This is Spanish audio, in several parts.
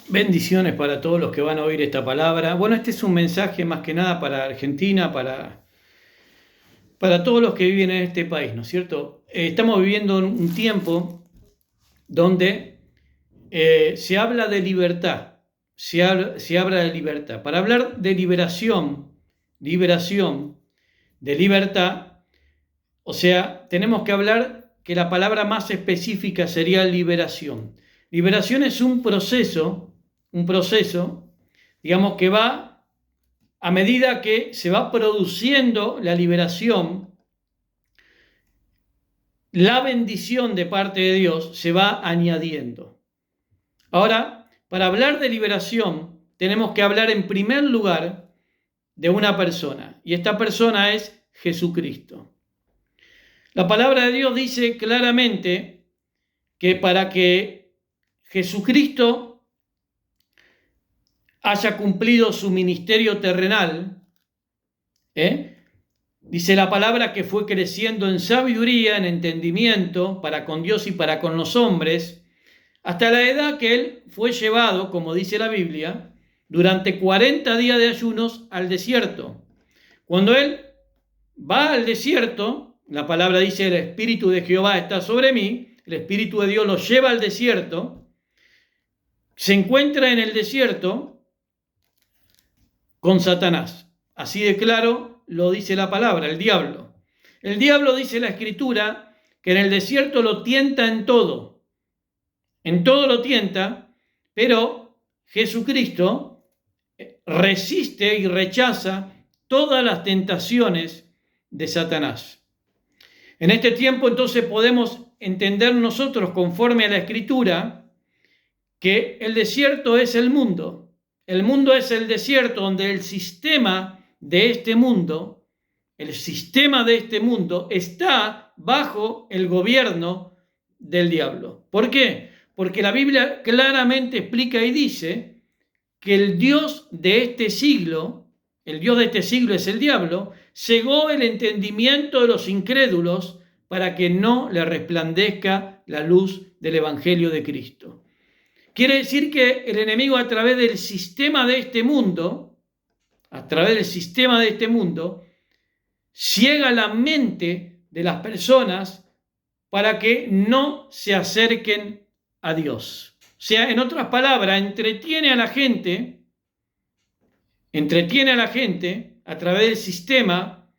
Bendiciones para todos los que van a oír esta palabra. Bueno, este es un mensaje más que nada para Argentina, para todos los que viven en este país, ¿no es cierto? Estamos viviendo un tiempo donde se habla de libertad, se habla de libertad. Para hablar de liberación, de libertad, o sea, tenemos que hablar que la palabra más específica sería liberación. Liberación es un proceso, digamos, que va a medida que se va produciendo la liberación, la bendición de parte de Dios se va añadiendo. Ahora, para hablar de liberación, tenemos que hablar en primer lugar de una persona, y esta persona es Jesucristo. La palabra de Dios dice claramente que para que Jesucristo haya cumplido su ministerio terrenal, dice la palabra que fue creciendo en sabiduría, en entendimiento, para con Dios y para con los hombres, hasta la edad que él fue llevado, como dice la Biblia, durante 40 días de ayunos al desierto. Cuando él va al desierto, la palabra dice: el Espíritu de Jehová está sobre mí, el Espíritu de Dios lo lleva al desierto, se encuentra en el desierto con Satanás. Así de claro lo dice la palabra, el diablo. El diablo, dice la Escritura, que en el desierto lo tienta en todo lo tienta, pero Jesucristo resiste y rechaza todas las tentaciones de Satanás. En este tiempo entonces podemos entender nosotros, conforme a la Escritura, que el desierto es el mundo. El mundo es el desierto donde el sistema de este mundo está bajo el gobierno del diablo. ¿Por qué? Porque la Biblia claramente explica y dice que el Dios de este siglo es el diablo, cegó el entendimiento de los incrédulos para que no le resplandezca la luz del Evangelio de Cristo. Quiere decir que el enemigo, a través del sistema de este mundo, ciega la mente de las personas para que no se acerquen a Dios. O sea, en otras palabras, entretiene a la gente a través del sistema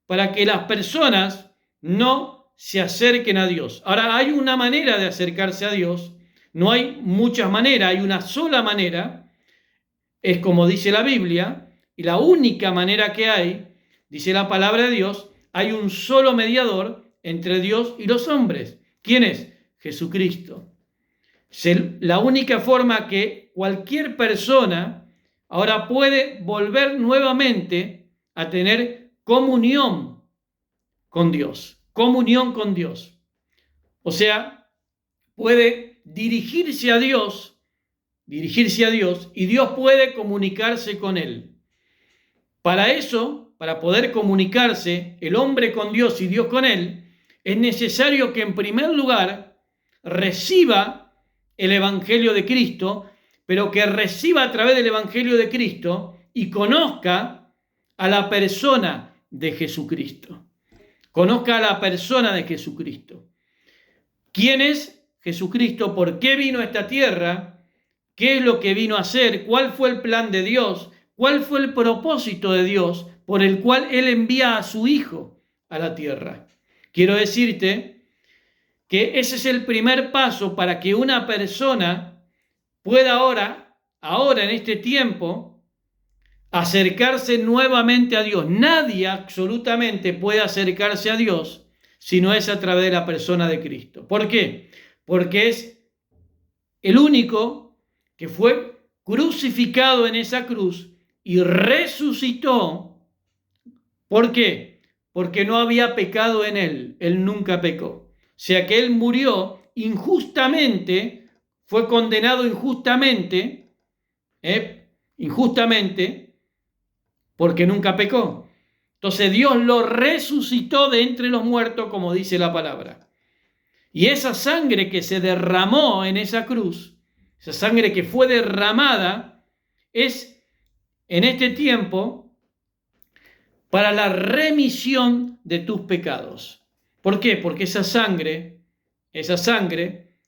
para que las personas no se acerquen a Dios. Ahora, hay una manera de acercarse a Dios. No hay muchas maneras, hay una sola manera, es como dice la Biblia, y la única manera que hay, dice la palabra de Dios, hay un solo mediador entre Dios y los hombres. ¿Quién es? Jesucristo. La única forma que cualquier persona ahora puede volver nuevamente a tener comunión con Dios. O sea, puede dirigirse a Dios y Dios puede comunicarse con él. Para eso, para poder comunicarse el hombre con Dios y Dios con él, es necesario que en primer lugar reciba el Evangelio de Cristo, pero que reciba a través del Evangelio de Cristo y conozca a la persona de Jesucristo. Conozca a la persona de Jesucristo. ¿Quién es Jesucristo? ¿Por qué vino a esta tierra? ¿Qué es lo que vino a hacer? ¿Cuál fue el plan de Dios? ¿Cuál fue el propósito de Dios por el cual Él envía a su Hijo a la tierra? Quiero decirte que ese es el primer paso para que una persona pueda ahora en este tiempo, acercarse nuevamente a Dios. Nadie absolutamente puede acercarse a Dios si no es a través de la persona de Cristo. ¿Por qué? Porque es el único que fue crucificado en esa cruz y resucitó. ¿Por qué? Porque no había pecado en él. Él nunca pecó. O sea que él murió injustamente, fue condenado injustamente, porque nunca pecó. Entonces Dios lo resucitó de entre los muertos, como dice la palabra. Y esa sangre que se derramó en esa cruz esa sangre que fue derramada, es en este tiempo para la remisión de tus pecados. ¿Por qué? Porque esa sangre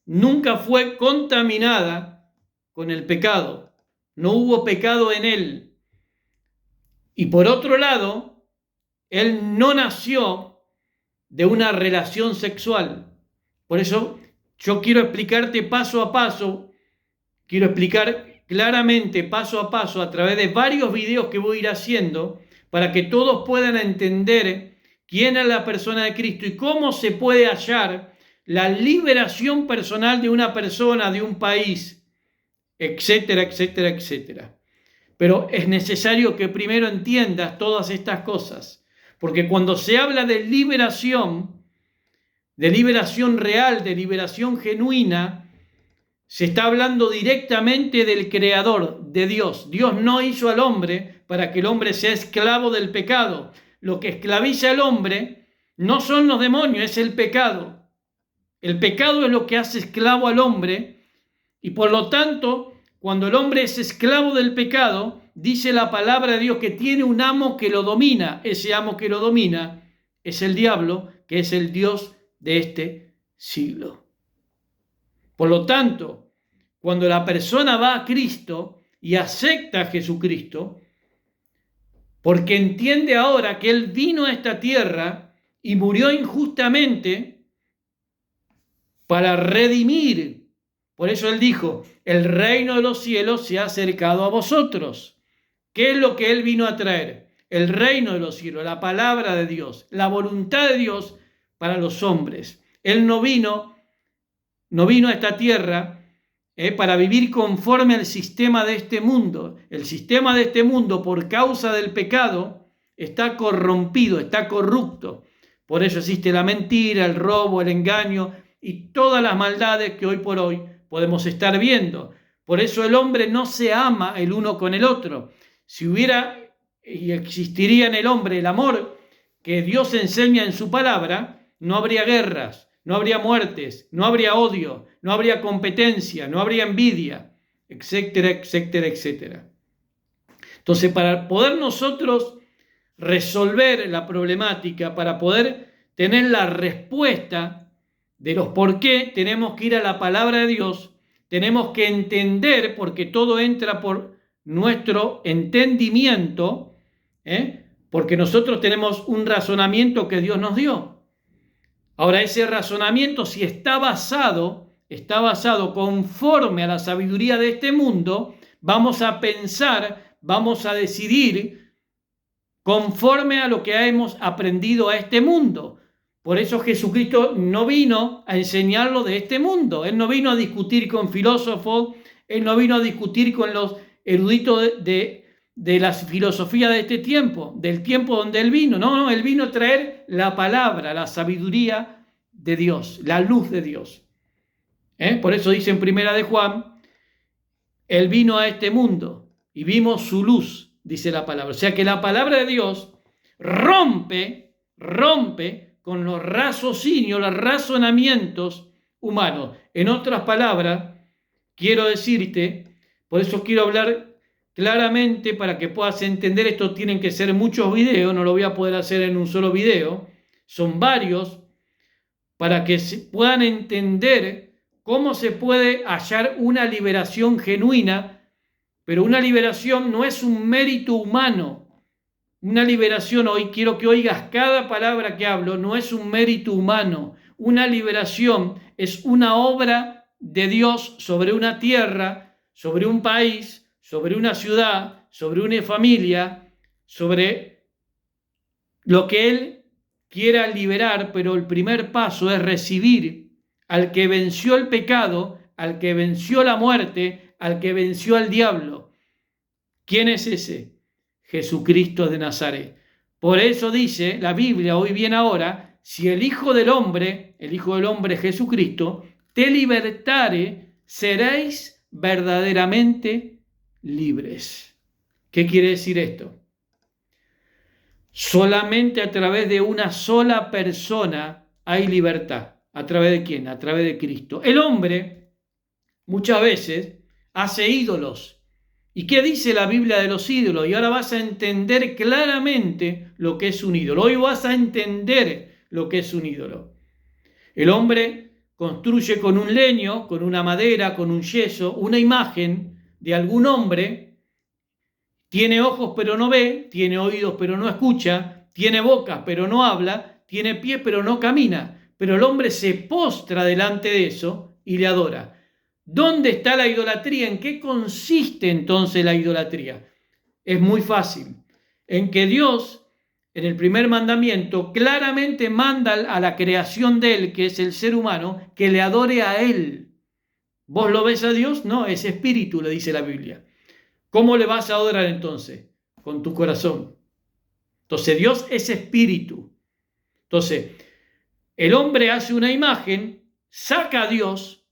nunca fue contaminada con el pecado. No hubo pecado en él. Y por otro lado, él no nació de una relación sexual. Por eso yo quiero explicarte paso a paso, quiero explicar claramente paso a paso a través de varios videos que voy a ir haciendo para que todos puedan entender quién es la persona de Cristo y cómo se puede hallar la liberación personal de una persona, de un país, etcétera, etcétera, etcétera. Pero es necesario que primero entiendas todas estas cosas, porque cuando se habla de liberación real, de liberación genuina, se está hablando directamente del Creador, de Dios. Dios no hizo al hombre para que el hombre sea esclavo del pecado. Lo que esclaviza al hombre no son los demonios, es el pecado. El pecado es lo que hace esclavo al hombre y por lo tanto, cuando el hombre es esclavo del pecado, dice la palabra de Dios que tiene un amo que lo domina. Ese amo que lo domina es el diablo, que es el Dios de este siglo. Por lo tanto, cuando la persona va a Cristo y acepta a Jesucristo, porque entiende ahora que Él vino a esta tierra y murió injustamente para redimir. Por eso Él dijo, el reino de los cielos se ha acercado a vosotros. ¿Qué es lo que Él vino a traer? El reino de los cielos, la palabra de Dios, la voluntad de Dios para los hombres. Él no vino a esta tierra para vivir conforme al sistema de este mundo. El sistema de este mundo, por causa del pecado, está corrompido, está corrupto. Por eso existe la mentira, el robo, el engaño y todas las maldades que hoy por hoy podemos estar viendo. Por eso el hombre no se ama el uno con el otro. Si hubiera y existiría en el hombre el amor que Dios enseña en su palabra, no habría guerras, no habría muertes, no habría odio, no habría competencia, no habría envidia, etcétera, etcétera, etcétera. Entonces, para poder nosotros resolver la problemática, para poder tener la respuesta de los por qué, tenemos que ir a la palabra de Dios, tenemos que entender, porque todo entra por nuestro entendimiento, porque nosotros tenemos un razonamiento que Dios nos dio. Ahora, ese razonamiento, si está basado conforme a la sabiduría de este mundo, vamos a pensar, vamos a decidir conforme a lo que hemos aprendido a este mundo. Por eso Jesucristo no vino a enseñarlo de este mundo. Él no vino a discutir con filósofos, Él no vino a discutir con los eruditos de la filosofía de este tiempo, del tiempo donde Él vino. No, Él vino a traer la palabra, la sabiduría de Dios, la luz de Dios. Por eso dice en Primera de Juan, Él vino a este mundo y vimos su luz, dice la palabra. O sea que la palabra de Dios rompe con los raciocinios, los razonamientos humanos. En otras palabras, quiero decirte, por eso quiero hablar claramente para que puedas entender esto. Tienen que ser muchos videos, no lo voy a poder hacer en un solo video, son varios, para que se puedan entender cómo se puede hallar una liberación genuina, pero una liberación no es un mérito humano. Una liberación, hoy quiero que oigas cada palabra que hablo, no es un mérito humano. Una liberación es una obra de Dios sobre una tierra, sobre un país, sobre una ciudad, sobre una familia, sobre lo que Él quiera liberar, pero el primer paso es recibir al que venció el pecado, al que venció la muerte, al que venció al diablo. ¿Quién es ese? Jesucristo de Nazaret. Por eso dice la Biblia, hoy bien ahora, si el Hijo del Hombre Jesucristo, te libertare, seréis verdaderamente libres. ¿Qué quiere decir esto? Solamente a través de una sola persona hay libertad. ¿A través de quién? A través de Cristo. El hombre muchas veces hace ídolos. ¿Y qué dice la Biblia de los ídolos? Y ahora vas a entender claramente lo que es un ídolo. Hoy vas a entender lo que es un ídolo. El hombre construye con un leño, con una madera, con un yeso, una imagen de algún hombre. Tiene ojos pero no ve, tiene oídos pero no escucha, tiene boca pero no habla, tiene pies pero no camina. Pero el hombre se postra delante de eso y le adora. ¿Dónde está la idolatría? ¿En qué consiste entonces la idolatría? Es muy fácil. En que Dios, en el primer mandamiento, claramente manda a la creación de Él, que es el ser humano, que le adore a Él. ¿Vos lo ves a Dios? No, es espíritu, le dice la Biblia. ¿Cómo le vas a adorar entonces? Con tu corazón. Entonces Dios es espíritu. Entonces, el hombre hace una imagen, saca a Dios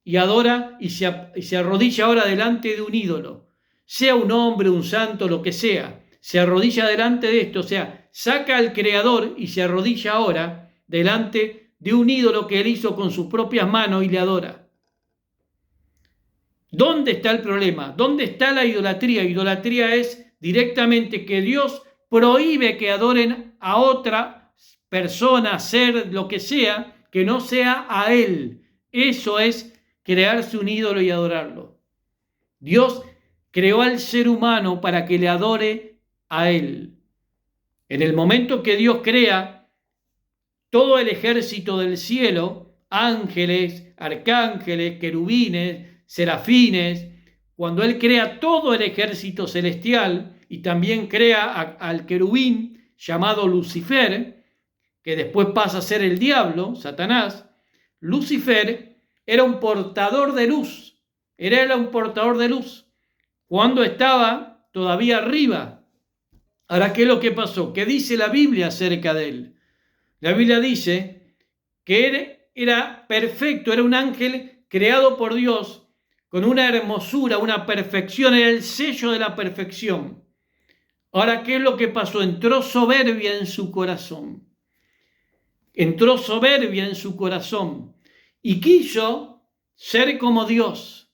y adora y se arrodilla ahora delante de un ídolo, sea un hombre, un santo, lo que sea, se arrodilla delante de esto, o sea, saca al Creador y se arrodilla ahora delante de un ídolo que él hizo con sus propias manos y le adora. ¿Dónde está el problema? ¿Dónde está la idolatría? Idolatría es directamente que Dios prohíbe que adoren a otra persona, ser, lo que sea, que no sea a Él. Eso es crearse un ídolo y adorarlo. Dios creó al ser humano para que le adore a Él. En el momento que Dios crea todo el ejército del cielo, ángeles, arcángeles, querubines, serafines, cuando Él crea todo el ejército celestial y también crea al querubín llamado Lucifer, que después pasa a ser el diablo, Satanás. Lucifer era un portador de luz, era un portador de luz cuando estaba todavía arriba. Ahora, ¿qué es lo que pasó? ¿Qué dice la Biblia acerca de él? La Biblia dice que era perfecto, era un ángel creado por Dios con una hermosura, una perfección, era el sello de la perfección. Ahora, ¿qué es lo que pasó? Entró soberbia en su corazón. Entró soberbia en su corazón y quiso ser como Dios.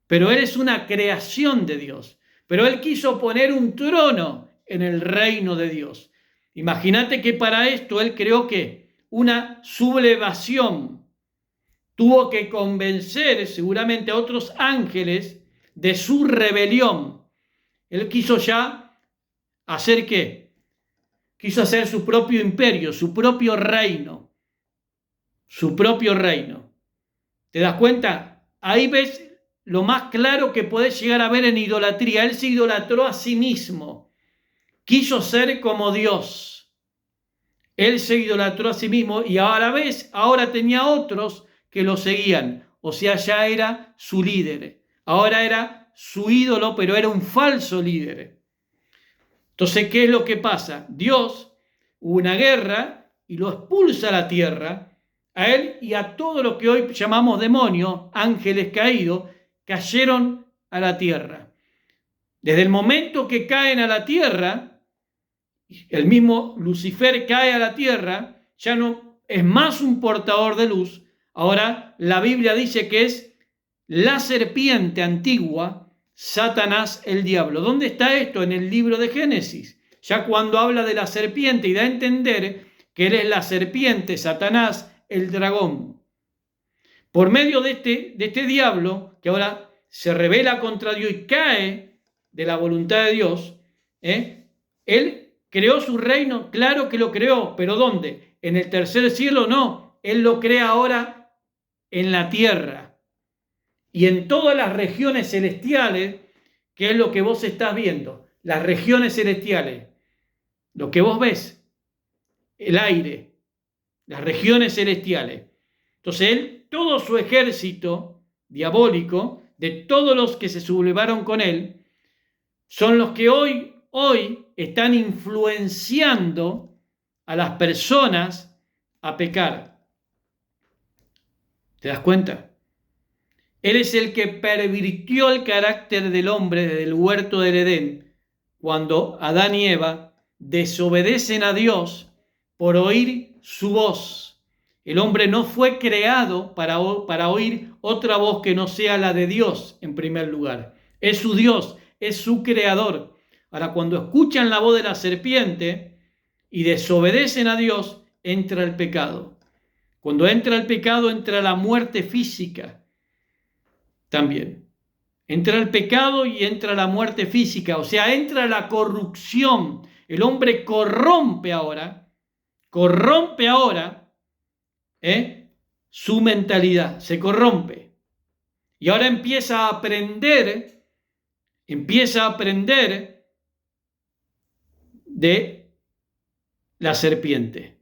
Pero él es una creación de Dios. Pero él quiso poner un trono en el reino de Dios. Imagínate que para esto él creó que una sublevación. Tuvo que convencer seguramente a otros ángeles de su rebelión. Él quiso ya hacer ¿qué? Quiso hacer su propio imperio, su propio reino. Su propio reino. ¿Te das cuenta? Ahí ves lo más claro que podés llegar a ver en idolatría. Él se idolatró a sí mismo. Quiso ser como Dios. Él se idolatró a sí mismo y a la vez ahora tenía otros que lo seguían. O sea, ya era su líder. Ahora era su ídolo, pero era un falso líder. Entonces, ¿qué es lo que pasa? Dios, hubo una guerra y lo expulsa a la tierra, a él y a todo lo que hoy llamamos demonios, ángeles caídos, cayeron a la tierra. Desde el momento que caen a la tierra, el mismo Lucifer cae a la tierra, ya no es más un portador de luz. Ahora la Biblia dice que es la serpiente antigua, Satanás el diablo. ¿Dónde está esto? En el libro de Génesis. Ya cuando habla de la serpiente y da a entender que él es la serpiente, Satanás el dragón. Por medio de este diablo, que ahora se rebela contra Dios y cae de la voluntad de Dios, él creó su reino, claro que lo creó, pero ¿dónde? ¿En el tercer cielo? No, él lo crea ahora en la tierra. Y en todas las regiones celestiales, que es lo que vos estás viendo, las regiones celestiales, lo que vos ves, el aire, las regiones celestiales. Entonces él, todo su ejército diabólico, de todos los que se sublevaron con él, son los que hoy están influenciando a las personas a pecar. ¿Te das cuenta? Él es el que pervirtió el carácter del hombre desde el huerto del Edén, cuando Adán y Eva desobedecen a Dios por oír su voz. El hombre no fue creado para oír otra voz que no sea la de Dios en primer lugar. Es su Dios, es su creador. Ahora, cuando escuchan la voz de la serpiente y desobedecen a Dios, entra el pecado. Cuando entra el pecado, entra la muerte física también. Entra el pecado y entra la muerte física, o sea, entra la corrupción. El hombre corrompe ahora su mentalidad, se corrompe. Y ahora empieza a aprender de la serpiente.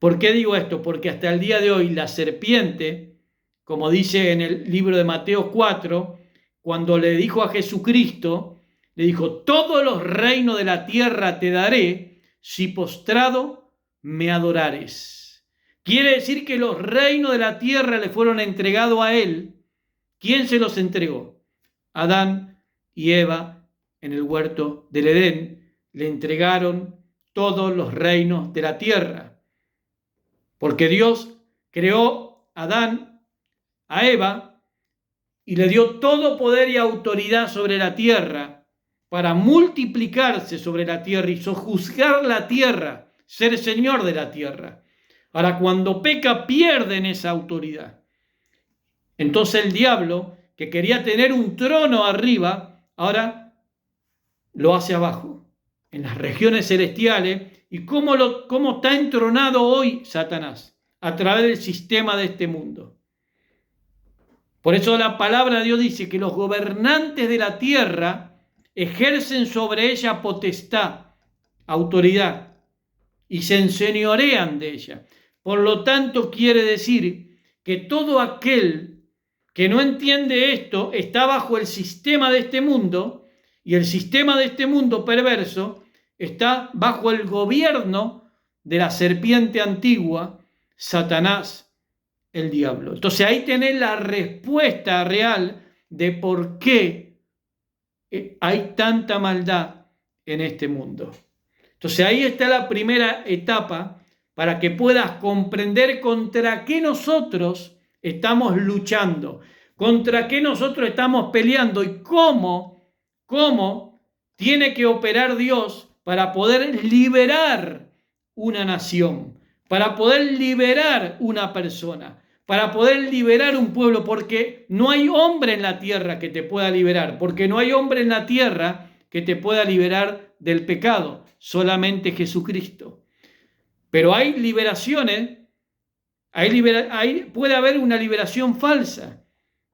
¿Por qué digo esto? Porque hasta el día de hoy la serpiente, como dice en el libro de Mateo 4, cuando le dijo a Jesucristo, le dijo: todos los reinos de la tierra te daré si postrado me adorares. Quiere decir que los reinos de la tierra le fueron entregados a él. ¿Quién se los entregó? Adán y Eva en el huerto del Edén le entregaron todos los reinos de la tierra. Porque Dios creó a Adán, a Eva, y le dio todo poder y autoridad sobre la tierra para multiplicarse sobre la tierra y sojuzgar la tierra, ser señor de la tierra. Ahora, cuando peca, pierden esa autoridad. Entonces el diablo, que quería tener un trono arriba, ahora lo hace abajo, en las regiones celestiales. ¿Y cómo está entronado hoy Satanás? A través del sistema de este mundo. Por eso la palabra de Dios dice que los gobernantes de la tierra ejercen sobre ella potestad, autoridad, y se enseñorean de ella. Por lo tanto, quiere decir que todo aquel que no entiende esto está bajo el sistema de este mundo, y el sistema de este mundo perverso está bajo el gobierno de la serpiente antigua, Satanás, el diablo. Entonces ahí tenés la respuesta real de por qué hay tanta maldad en este mundo. Entonces ahí está la primera etapa para que puedas comprender contra qué nosotros estamos luchando, contra qué nosotros estamos peleando y cómo tiene que operar Dios para poder liberar una nación, para poder liberar una persona, para poder liberar un pueblo, porque no hay hombre en la tierra que te pueda liberar, porque no hay hombre en la tierra que te pueda liberar del pecado, solamente Jesucristo. Pero hay liberaciones, puede haber una liberación falsa,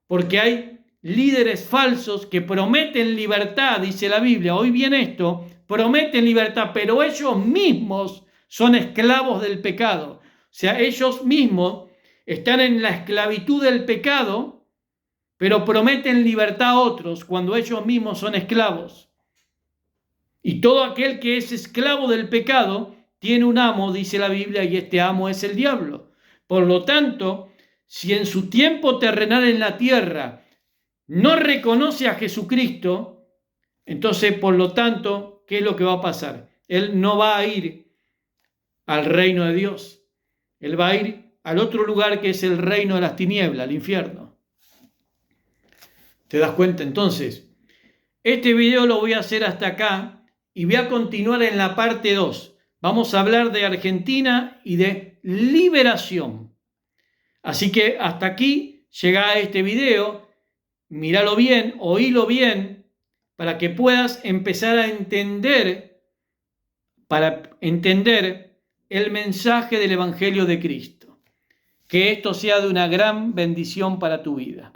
porque hay líderes falsos que prometen libertad, dice la Biblia. Hoy viene esto, prometen libertad, pero ellos mismos son esclavos del pecado. O sea, ellos mismos están en la esclavitud del pecado, pero prometen libertad a otros cuando ellos mismos son esclavos. Y todo aquel que es esclavo del pecado tiene un amo, dice la Biblia, y este amo es el diablo. Por lo tanto, si en su tiempo terrenal en la tierra no reconoce a Jesucristo, entonces, por lo tanto, ¿qué es lo que va a pasar? Él no va a ir al reino de Dios. Él va a ir al otro lugar que es el reino de las tinieblas, el infierno. ¿Te das cuenta? Entonces, este video lo voy a hacer hasta acá y voy a continuar en la parte 2. Vamos a hablar de Argentina y de liberación. Así que hasta aquí llega este video. Míralo bien, oílo bien, para que puedas empezar a entender, el mensaje del Evangelio de Cristo. Que esto sea de una gran bendición para tu vida.